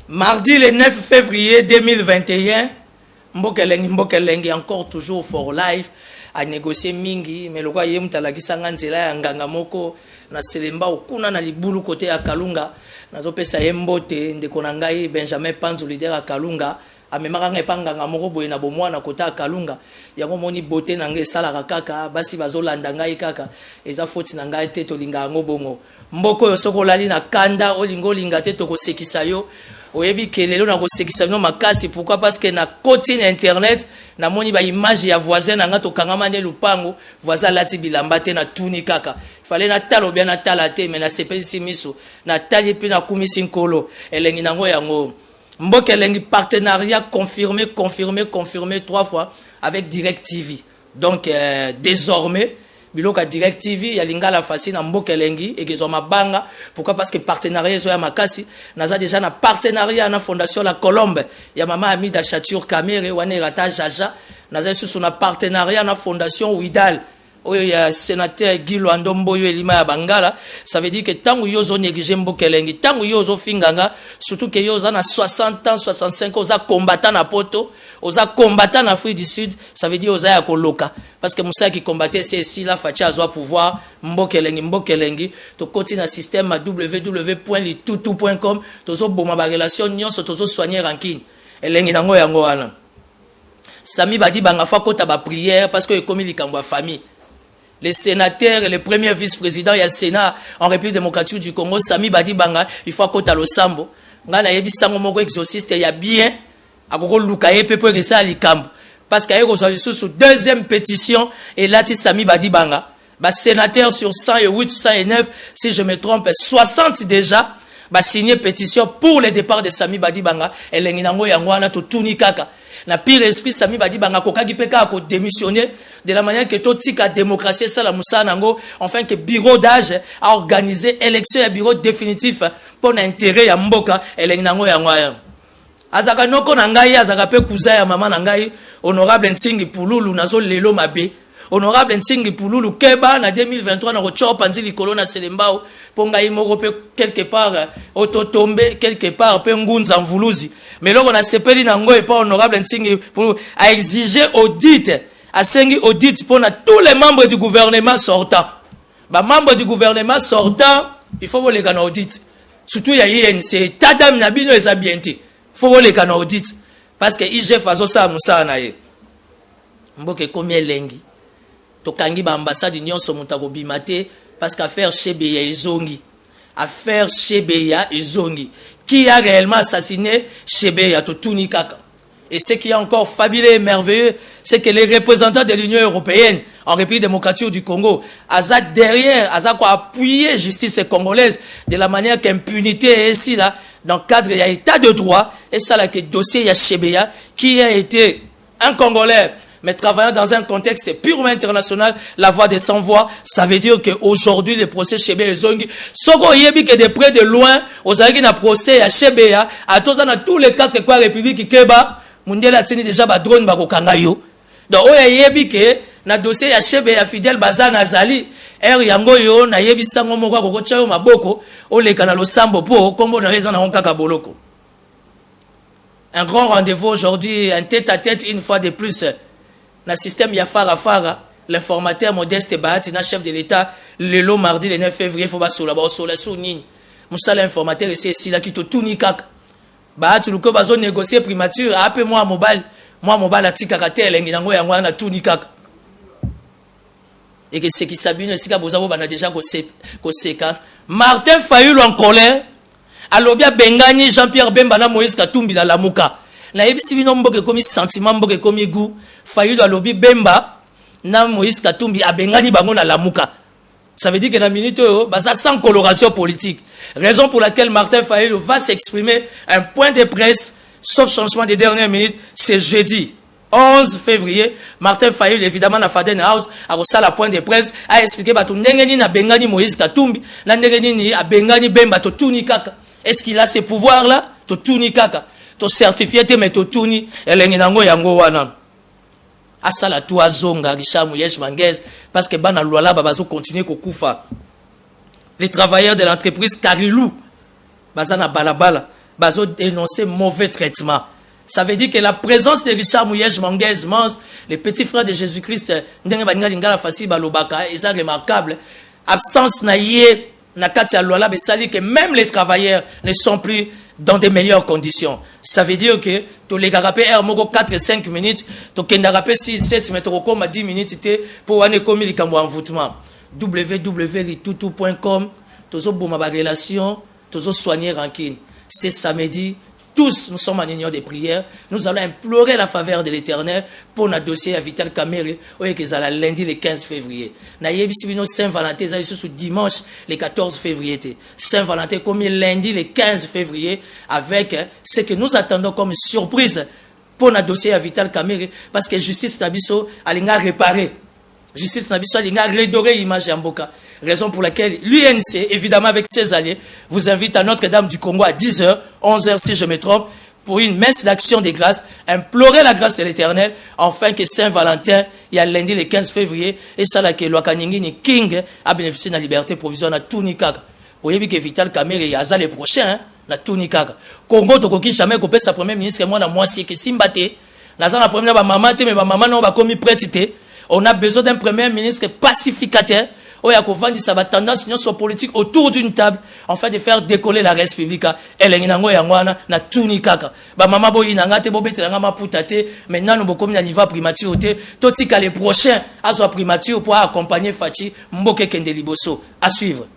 Mardi le 9 février 2021, Mbokelengi encore toujours for life a négocier mingi mais le quoi yem talaki sanga nzela ya nganga moko na selemba okuna na libulu côté ya Kalunga nazo pesa yembote ndeko na ngai Benjamin Panzu leader ya Kalunga amemaka ngepanga moko boye na bomwana côté ya Kalunga yango moni bote na ngai sala kaka basi bazolanda ngai kaka eza foti na ngai te to linga ngo bongo mboko yo soko lali na kanda olingo linga te to ko sekisa yo oyebi kelelo na ko sekisa no makasi pourquoi parce que na koti na internet na moni ba image ya voisin nga to kangama ne lupango voisin lati bilamba te na tuni kaka fallait na talo bien na talate mais na sepesi miso na tali pe na kumisi nkolo elengi nango yango mboke elengi partenariat confirmé 3 fois avec Direct TV donc désormais biloka Direct TV ya lingala facile na mboka elengi egezo mabanga pourquoi parce que partenariat zo ya makasi naza déjà na partenariat na fondation la Colombe ya mama Amida Chature Kamere wane rata jaja naza sous na partenariat na fondation Widal oyo ya sénateur Guy Lwando Mboyo elima ya Bangala ça veut dire que tangu yozo négliger mboka elengi tangu yozo finganga surtout que yozo na 60 ans 65 ans za combattant na poto oza combattant en Afrique du Sud, ça veut dire oza ya koloka parce que Moussa qui combattait c'est ici la facha azwa pouvoir mbokelengi to continue na système www.litutu.com tozo boma ba relation nyonso tozo soigner rancune elengi nango yango wana Sami Badi banga fa kota ba prière parce que ekomi likambo ya famille les sénateurs et les premiers vice-présidents ya Sénat en République démocratique du Congo Sami Badi banga il faut kota lo sambo ngana yebisango moko exorciste ya bien akoko lukaye pepe que ça likambo parce que ayeko sous deuxième pétition et là Sami Badi banga ba sénateur sur 108 109 si je me trompe 60 déjà ba signé pétition pour le départ de Sami Badi banga elengi nango yango wana to tuni kaka na pire esprit Sami Badi banga kokaki peka ko démissionner de la manière que totika démocratie ça la musa nango enfin que bureau d'âge a organisé élection ya bureau définitif pour l'intérêt ya mboka elengi nango yango aya azaka noko na ngai azaka pe kuza ya mama na ngai honorable Nsingi Pululu nazo lelo mabe honorable Nsingi Pululu keba na 2023 na kochopa nzili kolona selembao ponga imoko pe quelque part ototombe quelque part pe ngunza mvuluzi mais loko na sepeli na ngo e pas honorable Nsingi Pululu a exigé audit a sengi audit pour tous les membres du gouvernement sortant ba membres du gouvernement sortant il faut voler kana audit surtout ya INC tadam na bino eza bienti faut voler kana audit parce que IGF azo sa musa na ye mboke komi elengi to kangi ba ambassade nyonso mutako bimate parce qu'affaire Chebeya ezongi affaire Chebeya ezongi qui a réellement assassiné Chebeya to tuni kaka et ce qui est encore fabuleux et merveilleux c'est que les représentants de l'Union européenne en République démocratique du Congo aza derrière aza quoi appuyer justice congolaise de la manière qu'impunité est ici là dans le cadre il y a état de droit et ça là que dossier ya Chebeya qui a été un Congolais mais travaillant dans un contexte purement international, la voix des sans-voix, ça veut dire qu'aujourd'hui, le procès Chebeya Zongi, soko yebi que de près de loin, aux agues na procès à Chebeya, à tous les 4 quoi république qui keba, mundela tini déjà ba drone ba kokangayo. Donc oya yebi que na dossier ya Chebeya Fidel Bazana Zali, yango yo na yebi sango moko ko chayo maboko, o le kana lo sambo po kombo na raison na onkaka boloko. Un grand rendez-vous aujourd'hui, un tête-à-tête une fois de plus. Na système ya Fara, l'informateur Modeste Bahati, na chef de l'État, le mardi le 9 février, faut basola, basola sou nini. Moussa l'informateur ici, si la kito tout ni kak. Bahati luko bazo négocier primature, appelle moi mobile a tika katel, ngilango ya ngwana tout ni kak. Et que ce qui s'abune, c'est que Bozabo bana déjà koseka. Martin Fayulu en colère, alobia Bengani, Jean-Pierre Bemba na Moïse Katumbi na Lamuka. Na yebisi bino mboke komi sentiment mboke komi goût Fayulu alobi Bemba na Moïse Katumbi abengani bango na Lamuka. Ça veut dire que dans minute ça sans coloration politique. Raison pour laquelle Martin Fayulu va s'exprimer un point de presse sauf changement des dernières minutes, c'est jeudi 11 février. Martin Fayulu évidemment na Faden House a reçu la point de presse a expliqué batu ndengeni na bengani Moïse Katumbi na ndengeni ni abengani Bemba to tuni kaka. Est-ce qu'il a ces pouvoirs là to tuni kaka? To certifié te mais to tuni elengi nango yango wana asala tu azonga Richard Mouyesh Manguez parce que bana lwala babazo continuer kokufa les travailleurs de l'entreprise Karilou bazana balabala bazo dénoncer mauvais traitement. Ça veut dire que la présence de Richard Mouyej Manguez Mans, les petits frères de Jésus-Christ, ndenge baninga lingala fasi balobaka, est remarquable. Absence naïe, nakati alwala besali que même les travailleurs ne sont plus dans de meilleures conditions. Ça veut dire que tu les garapé air moko 4-5 minutes, tu kendarapé 6-7 mètres comme 10 minutes pour wane komi likambo envoûtement. www.litutu.com, tozo boma ba relation, tozo soigner rancune. C'est samedi. Tous, nous sommes en union de prières. Nous allons implorer la faveur de l'Éternel pour notre dossier à Vital Kamere, qui est lundi le 15 février. Nous Saint-Valentin, c'est dimanche le 14 février. Saint-Valentin comme lundi le 15 février, avec ce que nous attendons comme surprise pour notre dossier à Vital Kamere, parce que justice Nabiso a réparé. Justice Nabiso a redorer l'image Mboka. Raison pour laquelle l'UNC, évidemment avec ses alliés, vous invite à Notre-Dame du Congo à 10h, 11h si je me trompe, pour une messe d'action de grâce, implorer la grâce de l'Éternel, afin que Saint-Valentin, il y a lundi le 15 février, et ça là que Loakaningini ni King a bénéficié de la liberté provisoire à Tunikaka. Vous voyez que Vital Kamere, il y a ça les prochains, la Tunikaka. Congo, Tokoki, jamais coupé sa première ministre, moi, la moitié, que Simbate, la première maman, mais ma maman n'a pas commis prêtité. On a besoin d'un premier ministre pacificateur. Il y a une tendance politique autour d'une table afin de faire décoller la res publica. Elle est na tunikaka. Ba mama boyi nanga te bobetelanga maputa te. Maintenant nous bokomi na niveau primature te. Totika les prochains azo primature pour accompagner Fachi Mboke Kende Liboso. À suivre.